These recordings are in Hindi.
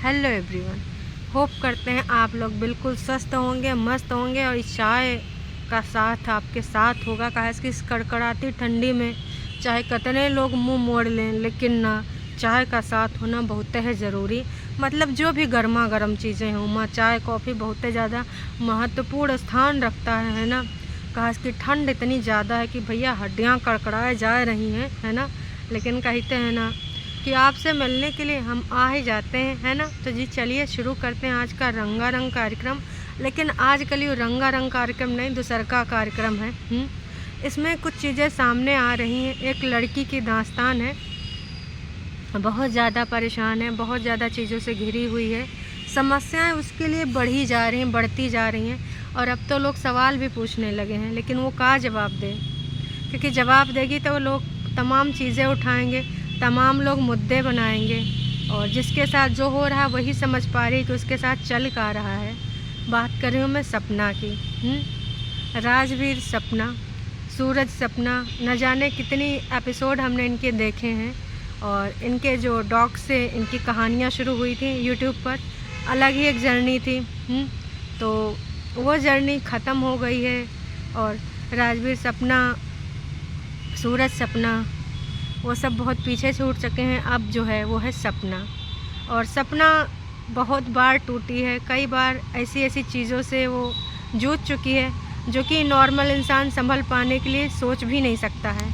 हेलो एवरीवन, होप करते हैं आप लोग बिल्कुल स्वस्थ होंगे, मस्त होंगे और इस चाय का साथ आपके साथ होगा। काहे कि इस कड़कड़ाती ठंडी में चाहे कितने लोग मुंह मोड़ लें, लेकिन ना चाय का साथ होना बहुत है ज़रूरी। मतलब जो भी गर्मा गर्म चीज़ें हों, माँ चाय कॉफ़ी बहुत ज़्यादा महत्वपूर्ण स्थान रखता है ना। काहे कि ठंड इतनी ज़्यादा है कि भैया हड्डियाँ कड़कड़ाए जा रही हैं, है ना। लेकिन कहते हैं ना कि आपसे मिलने के लिए हम आ ही जाते हैं, है ना। तो जी चलिए शुरू करते हैं आज का रंगारंग कार्यक्रम। लेकिन आज कल ये रंगारंग कार्यक्रम नहीं, दूसर का कार्यक्रम है। इसमें कुछ चीज़ें सामने आ रही हैं। एक लड़की की दास्तान है, बहुत ज़्यादा परेशान है, बहुत ज़्यादा चीज़ों से घिरी हुई है। समस्याएं उसके लिए बढ़ी जा रही हैं, बढ़ती जा रही हैं। और अब तो लोग सवाल भी पूछने लगे हैं, लेकिन वो क्या जवाब दे, क्योंकि जवाब देगी तो लोग तमाम चीज़ें उठाएंगे, तमाम लोग मुद्दे बनाएंगे और जिसके साथ जो हो रहा है वही समझ पा रही कि उसके साथ चल का रहा है। बात कर रही हूँ मैं सपना की। राजवीर सपना, सूरज सपना, न जाने कितनी एपिसोड हमने इनके देखे हैं। और इनके जो डॉग से इनकी कहानियाँ शुरू हुई थी यूट्यूब पर, अलग ही एक जर्नी थी। तो वो जर्नी ख़त्म हो गई है और राजवीर सपना, सूरज सपना, वो सब बहुत पीछे छूट चुके हैं। अब जो है वो है सपना। और सपना बहुत बार टूटी है, कई बार ऐसी ऐसी चीज़ों से वो जूझ चुकी है जो कि नॉर्मल इंसान संभल पाने के लिए सोच भी नहीं सकता है।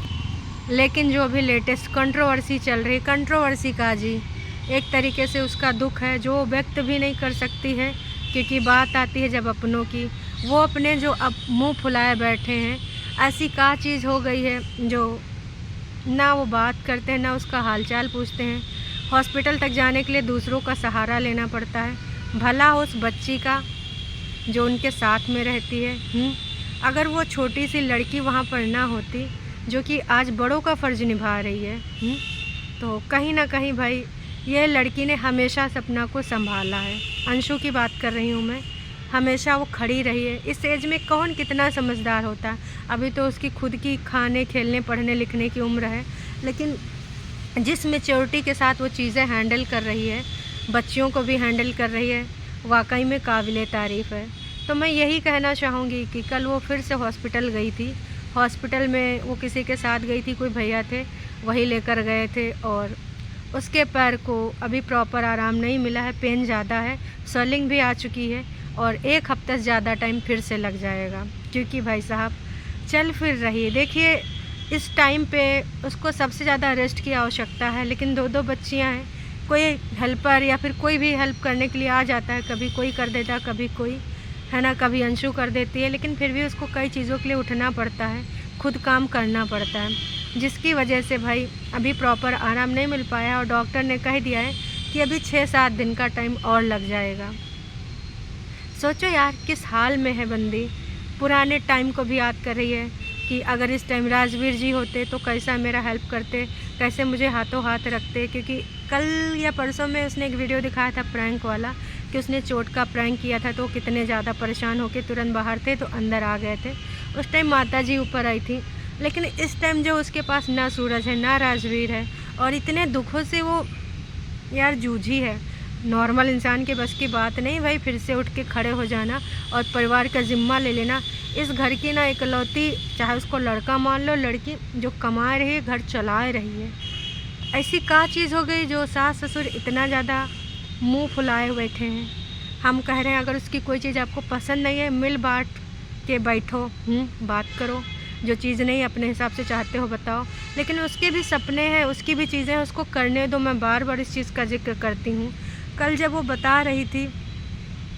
लेकिन जो अभी लेटेस्ट कंट्रोवर्सी चल रही, कंट्रोवर्सी का जी एक तरीके से उसका दुख है जो व्यक्त भी नहीं कर सकती है, क्योंकि बात आती है जब अपनों की, वो अपने जो अब मुँह फुलाए बैठे हैं। ऐसी क्या चीज़ हो गई है जो ना वो बात करते हैं, ना उसका हालचाल पूछते हैं। हॉस्पिटल तक जाने के लिए दूसरों का सहारा लेना पड़ता है। भला उस बच्ची का जो उनके साथ में रहती है। अगर वो छोटी सी लड़की वहाँ पर ना होती जो कि आज बड़ों का फ़र्ज़ निभा रही है, तो कहीं ना कहीं भाई ये लड़की ने हमेशा सपना को संभाला है। अंशु की बात कर रही हूँ मैं। हमेशा वो खड़ी रही है। इस एज में कौन कितना समझदार होता है, अभी तो उसकी खुद की खाने, खेलने, पढ़ने लिखने की उम्र है। लेकिन जिस मैच्योरिटी के साथ वो चीज़ें हैंडल कर रही है, बच्चियों को भी हैंडल कर रही है, वाकई में काबिले तारीफ़ है। तो मैं यही कहना चाहूँगी कि कल वो फिर से हॉस्पिटल गई थी। हॉस्पिटल में वो किसी के साथ गई थी, कोई भैया थे वही लेकर गए थे। और उसके पैर को अभी प्रॉपर आराम नहीं मिला है, पेन ज़्यादा है, स्वेलिंग भी आ चुकी है और एक हफ्ते से ज़्यादा टाइम फिर से लग जाएगा, क्योंकि भाई साहब चल फिर रही है। देखिए इस टाइम पे उसको सबसे ज़्यादा रेस्ट की आवश्यकता है, लेकिन दो बच्चियां हैं, कोई हेल्पर या फिर कोई भी हेल्प करने के लिए आ जाता है, कभी कोई कर देता है, कभी कोई, है ना, कभी अंशु कर देती है। लेकिन फिर भी उसको कई चीज़ों के लिए उठना पड़ता है, खुद काम करना पड़ता है, जिसकी वजह से भाई अभी प्रॉपर आराम नहीं मिल पाया। और डॉक्टर ने कह दिया है कि अभी 6-7 दिन का टाइम और लग जाएगा। सोचो यार किस हाल में है बंदी, पुराने टाइम को भी याद कर रही है कि अगर इस टाइम राजवीर जी होते तो कैसा मेरा हेल्प करते, कैसे मुझे हाथों हाथ रखते। क्योंकि कल या परसों में उसने एक वीडियो दिखाया था प्रैंक वाला, कि उसने चोट का प्रैंक किया था, तो कितने ज़्यादा परेशान होकर तुरंत बाहर थे, तो अंदर आ गए थे। उस टाइम माता जी ऊपर आई थी। लेकिन इस टाइम जो उसके पास ना सूरज है ना राजवीर है, और इतने दुखों से वो यार जूझी है। नॉर्मल इंसान के बस की बात नहीं भाई, फिर से उठ के खड़े हो जाना और परिवार का ज़िम्मा ले लेना। इस घर की ना इकलौती, चाहे उसको लड़का मान लो, लड़की जो कमा रही है, घर चला रही है। ऐसी क्या चीज़ हो गई जो सास ससुर इतना ज़्यादा मुंह फुलाए बैठे हैं। हम कह रहे हैं अगर उसकी कोई चीज़ आपको पसंद नहीं है, मिल बांट के बैठो, बात करो, जो चीज़ नहीं अपने हिसाब से चाहते हो बताओ। लेकिन उसके भी सपने हैं, उसकी भी चीज़ें हैं, उसको करने दो। मैं बार बार इस चीज़ का जिक्र करती हूँ। कल जब वो बता रही थी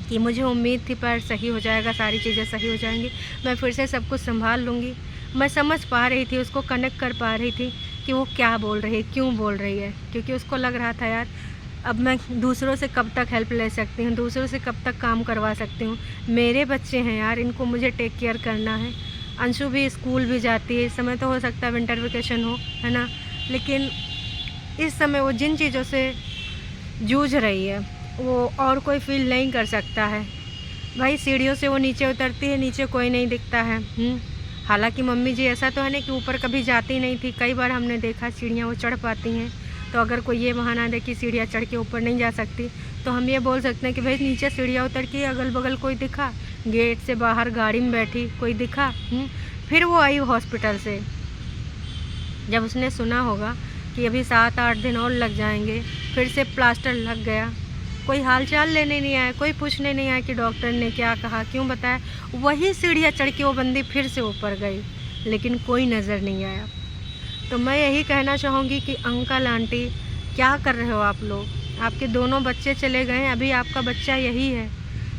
कि मुझे उम्मीद थी पर सही हो जाएगा, सारी चीज़ें सही हो जाएंगी, मैं फिर से सब कुछ संभाल लूँगी, मैं समझ पा रही थी, उसको कनेक्ट कर पा रही थी कि वो क्या बोल रही है, क्यों बोल रही है। क्योंकि उसको लग रहा था यार अब मैं दूसरों से कब तक हेल्प ले सकती हूँ, दूसरों से कब तक काम करवा सकती हूँ। मेरे बच्चे हैं यार, इनको मुझे टेक केयर करना है। अंशु भी स्कूल भी जाती है, इस समय तो हो सकता है विंटर वेकेशन हो, है ना। लेकिन इस समय वो जिन चीज़ों से जूझ रही है वो और कोई फील नहीं कर सकता है। भाई सीढ़ियों से वो नीचे उतरती है, नीचे कोई नहीं दिखता है। हालांकि मम्मी जी ऐसा तो है ना कि ऊपर कभी जाती नहीं थी, कई बार हमने देखा सीढ़ियाँ वो चढ़ पाती हैं, तो अगर कोई ये बहाना दे कि सीढ़ियाँ चढ़ के ऊपर नहीं जा सकती, तो हम ये बोल सकते हैं कि भाई नीचे सीढ़ियाँ उतर के अगल बगल कोई दिखा, गेट से बाहर गाड़ी में बैठी कोई दिखा। फिर वो आई हॉस्पिटल से, जब उसने सुना होगा कि अभी 7-8 दिन और लग जाएंगे, फिर से प्लास्टर लग गया, कोई हाल चाल लेने नहीं आया, कोई पूछने नहीं आया कि डॉक्टर ने क्या कहा, क्यों बताया। वही सीढ़ियाँ चढ़ के वो बंदी फिर से ऊपर गई, लेकिन कोई नज़र नहीं आया। तो मैं यही कहना चाहूँगी कि अंकल आंटी क्या कर रहे हो आप लोग? आपके दोनों बच्चे चले गए हैं, अभी आपका बच्चा यही है,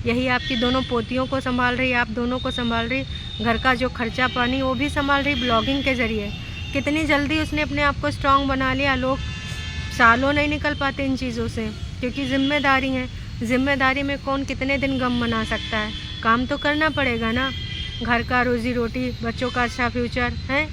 यही आपकी दोनों पोतियों को संभाल रही, आप दोनों को संभाल रही, घर का जो खर्चा पानी वो भी संभाल रही ब्लॉगिंग के ज़रिए। कितनी जल्दी उसने अपने आप को स्ट्रॉन्ग बना लिया। लोग सालों नहीं निकल पाते इन चीज़ों से, क्योंकि ज़िम्मेदारी है। ज़िम्मेदारी में कौन कितने दिन गम मना सकता है? काम तो करना पड़ेगा ना, घर का रोज़ी रोटी, बच्चों का अच्छा फ्यूचर है।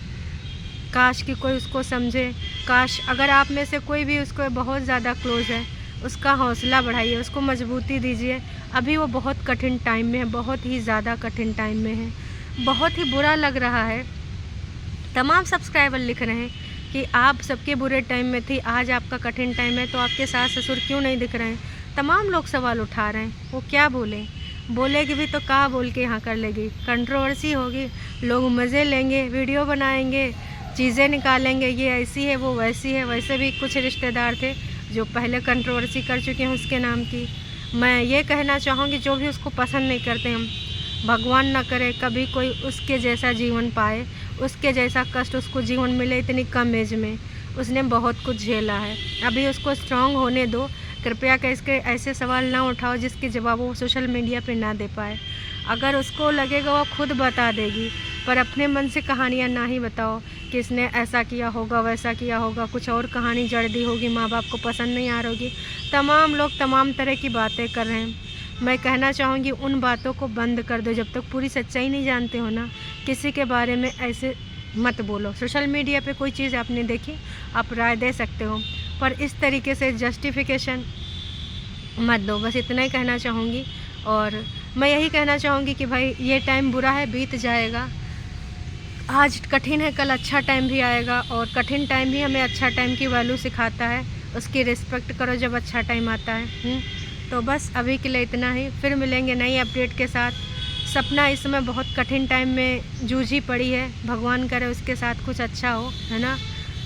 काश कि कोई उसको समझे, काश अगर आप में से कोई भी उसको बहुत ज़्यादा क्लोज़ है, उसका हौसला बढ़ाइए, उसको मजबूती दीजिए। अभी वो बहुत कठिन टाइम में है, बहुत ही ज़्यादा कठिन टाइम में है। बहुत ही बुरा लग रहा है। तमाम सब्सक्राइबर लिख रहे हैं कि आप सबके बुरे टाइम में थी, आज आपका कठिन टाइम है, तो आपके सास ससुर क्यों नहीं दिख रहे हैं? तमाम लोग सवाल उठा रहे हैं। वो क्या बोलें? बोलेगी भी तो क्या बोल के यहाँ कर लेगी? कंट्रोवर्सी होगी, लोग मज़े लेंगे, वीडियो बनाएंगे, चीज़ें निकालेंगे, ये ऐसी है वो वैसी है। वैसे भी कुछ रिश्तेदार थे जो पहले कंट्रोवर्सी कर चुके हैं उसके नाम की। मैं ये कहना चाहूँगी, जो भी उसको पसंद नहीं करते, हम भगवान ना करे कभी कोई उसके जैसा जीवन पाए, उसके जैसा कष्ट उसको जीवन मिले। इतनी कम एज में उसने बहुत कुछ झेला है, अभी उसको स्ट्रांग होने दो। कृपया कर इसके ऐसे सवाल ना उठाओ जिसके जवाब वो सोशल मीडिया पे ना दे पाए। अगर उसको लगेगा वो खुद बता देगी, पर अपने मन से कहानियाँ ना ही बताओ कि इसने ऐसा किया होगा, वैसा किया होगा, कुछ और कहानी जड़ दी होगी, माँ बाप को पसंद नहीं आ रही होगी। तमाम लोग तमाम तरह की बातें कर रहे हैं। मैं कहना चाहूँगी उन बातों को बंद कर दो। जब तक पूरी सच्चाई नहीं जानते हो ना, किसी के बारे में ऐसे मत बोलो। सोशल मीडिया पे कोई चीज़ आपने देखी, आप राय दे सकते हो, पर इस तरीके से जस्टिफिकेशन मत दो। बस इतना ही कहना चाहूँगी। और मैं यही कहना चाहूँगी कि भाई ये टाइम बुरा है, बीत जाएगा। आज कठिन है, कल अच्छा टाइम भी आएगा, और कठिन टाइम भी हमें अच्छा टाइम की वैल्यू सिखाता है। उसकी रिस्पेक्ट करो जब अच्छा टाइम आता है। तो बस अभी के लिए इतना ही, फिर मिलेंगे नई अपडेट के साथ। सपना इस समय बहुत कठिन टाइम में जूझी पड़ी है, भगवान करे उसके साथ कुछ अच्छा हो, है ना।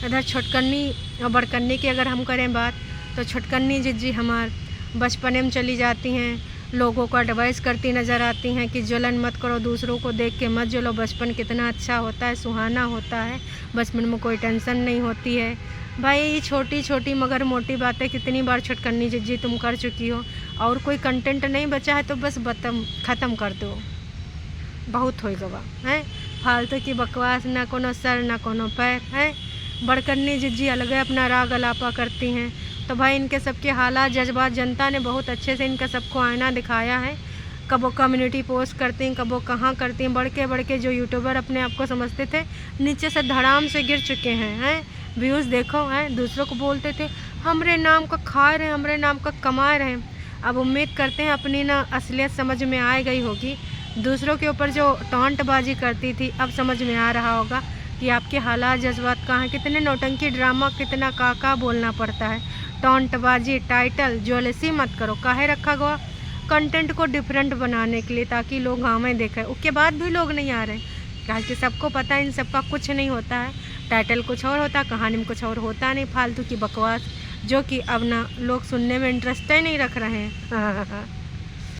इधर छोटकन्नी और बड़कन्नी की अगर हम करें बात, तो छोटकन्नी जिज्जी हमार बचपने में चली जाती हैं, लोगों को एडवाइस करती नज़र आती हैं कि जलन मत करो, दूसरों को देख के मत जलो, बचपन कितना अच्छा होता है, सुहाना होता है, बचपन में कोई टेंशन नहीं होती है। भाई छोटी छोटी मगर मोटी बातें कितनी बार छोटकन्नी जिज्जी तुम कर चुकी हो। और कोई कंटेंट नहीं बचा है तो बस ख़त्म कर दो, बहुत हो गवा है। फालतू की बकवास, ना कोनो सर ना कोनो पैर है। बड़कन्नी जिज्जी अलग अपना राग अलापा करती हैं। तो भाई इनके सबके हालात जज्बात जनता ने बहुत अच्छे से इनका सबको आईना दिखाया है। कब वो कम्युनिटी पोस्ट करती हैं, कब वो कहाँ करती हैं। बड़के जो यूट्यूबर अपने आप को समझते थे, नीचे से धड़ाम से गिर चुके हैं। व्यूज़ देखो हैं, दूसरों को बोलते थे हमरे नाम का खा रहे हैं, हमरे नाम का कमा रहे हैं। अब उम्मीद करते हैं अपनी ना असलियत समझ में आ गई होगी। दूसरों के ऊपर जो टॉन्टबाजी करती थी, अब समझ में आ रहा होगा कि आपके हालात जज्बात कहाँ हैं। कितने नौटंकी ड्रामा, कितना का बोलना पड़ता है। टॉन्टबाजी, टाइटल, ज्वेलसी मत करो। काहे रखा गया? कंटेंट को डिफरेंट बनाने के लिए, ताकि लोग हमें देखें। उसके बाद भी लोग नहीं आ रहे, कहा कि सबको पता है इन सबका कुछ नहीं होता है। टाइटल कुछ और होता, कहानी में कुछ और होता नहीं। फालतू की बकवास जो कि अब ना लोग सुनने में इंटरेस्ट ही नहीं रख रहे हैं।